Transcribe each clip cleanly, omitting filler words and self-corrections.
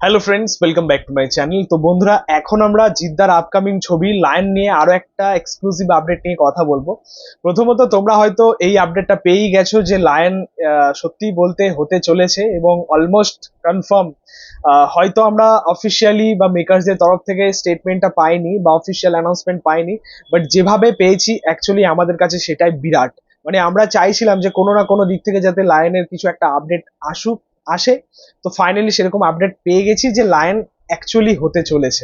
Hello friends, welcome back to my channel. তো বন্ধুরা, এখন আমরা জিদ্দার আপকামিং ছবি লায়ন নিয়ে আরো একটা এক্সক্লুসিভ আপডেট নিয়ে কথা বলবো। প্রথমত, তোমরা হয়তো এই আপডেটটা পেয়েই গেছো যে লায়ন সত্যি বলতে হতে চলেছে এবং অলমোস্ট কনফার্ম। হয়তো আমরা অফিসিয়ালি বা মেকার্সদের তরফ থেকে স্টেটমেন্টটা পাইনি বা অফিসিয়াল অ্যানাউন্সমেন্ট পাইনি, বাট যেভাবে পেয়েছি অ্যাকচুয়ালি আমাদের কাছে সেটাই বিরাট। মানে আমরা চাইছিলাম যে কোনো না কোনো দিক থেকে যাতে লায়নের কিছু একটা আপডেট আসে। তো ফাইনালি সেরকম আপডেট পেয়ে গেছি যে লায়ন অ্যাকচুয়ালি হতে চলেছে।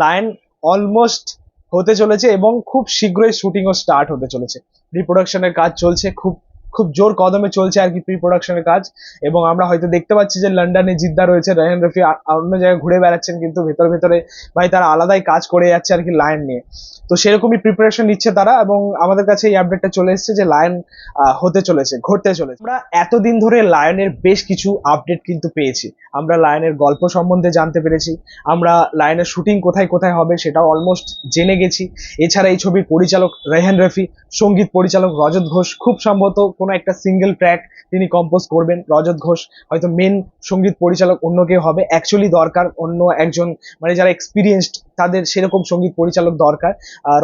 লায়ন অলমোস্ট হতে চলেছে এবং খুব শীঘ্রই শুটিংও স্টার্ট হতে চলেছে। প্রি প্রোডাকশনের কাজ চলছে, খুব খুব জোর কদমে চলছে আর কি প্রি প্রোডাকশনের কাজ। এবং আমরা হয়তো দেখতে পাচ্ছি যে লন্ডনে জিদ্দা রয়েছে, রায়হান রফি অন্য জায়গায় ঘুরে বেড়াচ্ছেন, কিন্তু ভেতরে ভেতরে ভাই তারা আলাদাই কাজ করে যাচ্ছে আর কি লায়ন নিয়ে। তো সেরকমই প্রিপারেশন নিচ্ছে তারা এবং আমাদের কাছে এই আপডেটটা চলে এসেছে যে লায়ন হতে চলেছে, ঘটতে চলেছে। আমরা এতদিন ধরে লায়নের বেশ কিছু আপডেট কিন্তু পেয়েছি। আমরা লায়নের গল্প সম্বন্ধে জানতে পেরেছি, আমরা লায়নের শুটিং কোথায় কোথায় হবে সেটাও অলমোস্ট জেনে গেছি। এছাড়া এই ছবির পরিচালক রায়হান রফি, সঙ্গীত পরিচালক রজত ঘোষ, খুব সম্ভবত কোনো একটা সিঙ্গেল ট্র্যাক তিনি কম্পোজ করবেন রজত ঘোষ। হয়তো মেন সঙ্গীত পরিচালক অন্য কেউ হবে, অ্যাকচুয়ালি দরকার অন্য একজন, মানে যারা এক্সপিরিয়েন্সড তাদের সেরকম সঙ্গীত পরিচালক দরকার।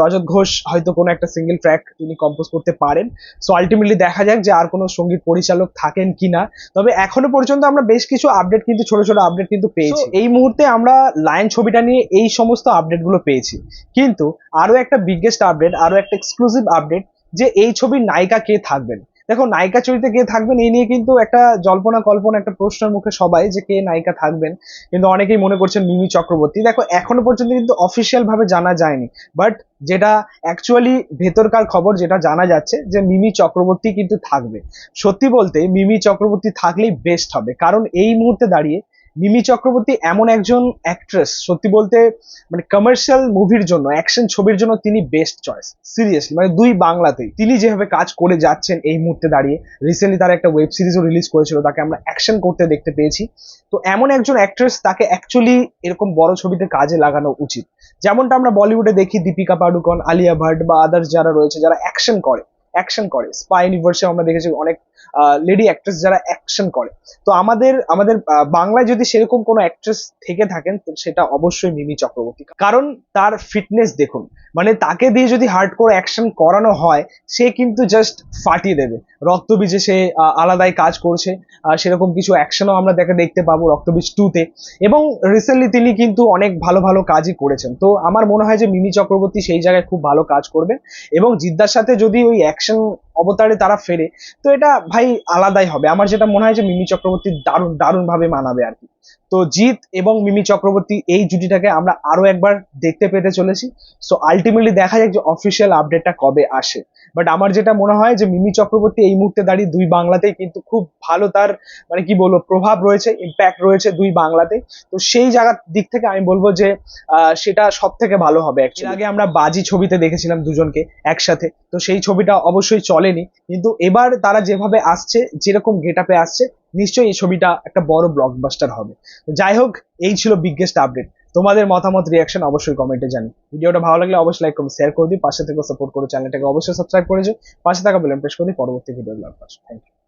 রজত ঘোষ হয়তো কোনো একটা সিঙ্গেল ট্র্যাক তিনি কম্পোজ করতে পারেন। সো আলটিমেটলি দেখা যাক যে আর কোনো সঙ্গীত পরিচালক থাকেন কিনা। তবে এখনো পর্যন্ত আমরা বেশ কিছু আপডেট কিন্তু ছোট ছোট আপডেট কিন্তু পেয়েছি। এই মুহূর্তে আমরা লায়ন ছবিটা নিয়ে এই সমস্ত আপডেট গুলো পেয়েছি, কিন্তু আরো একটা বিগেস্ট আপডেট, আরো একটা এক্সক্লুসিভ আপডেট যে এই ছবির নায়িকা কে থাকবেন। দেখো, নায়িকা চরিত্রে কে থাকবেন এই নিয়ে কিন্তু একটা জল্পনা কল্পনা, একটা প্রশ্নের মুখে সবাই যে কে নায়িকা থাকবেন। কিন্তু অনেকেই মনে করছেন মিমি চক্রবর্তী। দেখো, এখনো পর্যন্ত কিন্তু অফিসিয়াল ভাবে জানা যায়নি, বাট যেটা অ্যাকচুয়ালি ভেতরকার খবর যেটা জানা যাচ্ছে যে মিমি চক্রবর্তী কিন্তু থাকবে। সত্যি বলতে মিমি চক্রবর্তী থাকলেই বেস্ট হবে, কারণ এই মুহূর্তে দাঁড়িয়ে মিমি চক্রবর্তী এমন একজন অ্যাক্ট্রেস, সত্যি বলতে মানে কমার্শিয়াল মুভির জন্য, অ্যাকশন ছবির জন্য তিনি বেস্ট চয়েস। সিরিয়াসলি, মানে দুই বাংলাতেই তিনি যেভাবে কাজ করে যাচ্ছেন এই মুহূর্তে দাঁড়িয়ে। রিসেন্টলি তারা একটা ওয়েব সিরিজও রিলিজ করেছিল, তাকে আমরা অ্যাকশন করতে দেখতে পেয়েছি। তো এমন একজন অ্যাক্ট্রেস, তাকে অ্যাকচুয়ালি এরকম বড় ছবিতে কাজে লাগানো উচিত। যেমনটা আমরা বলিউডে দেখি দীপিকা পাডুকোন, আলিয়া ভাট বা আদার্স যারা রয়েছে, যারা অ্যাকশন করে স্পাই ইউনিভার্সে আমরা দেখেছি অনেক লেডি অ্যাক্ট্রেস যারা অ্যাকশন করে। তো আমাদের আমাদের বাংলায় যদি সেরকম কোনো অ্যাক্ট্রেস থেকে থাকেন তো সেটা অবশ্যই মিমি চক্রবর্তী, কারণ তার ফিটনেস দেখুন। মানে তাকে দিয়ে যদি হার্ডকোর অ্যাকশন করানো হয়, সে কিন্তু জাস্ট ফাটিয়ে দেবে। রক্তবীজে সে আলাদাই কাজ করছে, সেরকম কিছু অ্যাকশনও আমরা দেখতে পাবো রক্তবীজ 2-তে। এবং রিসেন্টলি তিনি কিন্তু অনেক ভালো ভালো কাজই করেছেন। তো আমার মনে হয় যে মিমি চক্রবর্তী সেই জায়গায় খুব ভালো কাজ করবে। এবং জিদ্দার সাথে যদি ওই অ্যাকশন অবতারে তারা ফেরে, তো এটা ভাই আলাদাই হবে। আমার যেটা মনে হয় যে মিমি চক্রবর্তী দারুণ দারুণ ভাবে মানাবে আর কি। তো জিৎ এবং মিমি চক্রবর্তী এই জুটিটাকে আমরা আরো একবার দেখতে পেতে চলেছি। সো আলটিমেটলি দেখা যাক যে অফিসিয়াল আপডেটটা কবে আসে। বাট আমার যেটা মনে হয় যে মিমি চক্রবর্তী এই মুহূর্তে দাঁড়িয়ে দুই বাংলাতেই কিন্তু খুব ভালো তার, মানে কি বলবো, প্রভাব রয়েছে, ইম্প্যাক্ট রয়েছে দুই বাংলাতে। তো সেই জায়গার দিক থেকে আমি বলবো যে সেটা সব থেকে ভালো হবে। এর আগে আমরা বাজি ছবিতে দেখেছিলাম দুজনকে একসাথে, তো সেই ছবিটা অবশ্যই চলেনি। কিন্তু এবার তারা যেভাবে আসছে, যেরকম গেট আপে আসছে, নিশ্চয়ই এই ছবিটা একটা বড় ব্লকবাস্টার হবে। তো যাই হোক, এই ছিল বিগেস্ট আপডেট। তোমাদের মতামত, রিয়াকশন অবশ্যই কমেন্টে জানি। ভিডিওটা ভালো লাগলে অবশ্যই লাইক করুন, শেয়ার করে দিই, পাশে থেকে সাপোর্ট করে চ্যানেলটাকে অবশ্যই সাবস্ক্রাইব করে পাশে থাকা বেল প্রেস করে দিই পরবর্তী ভিডিও। Thank you.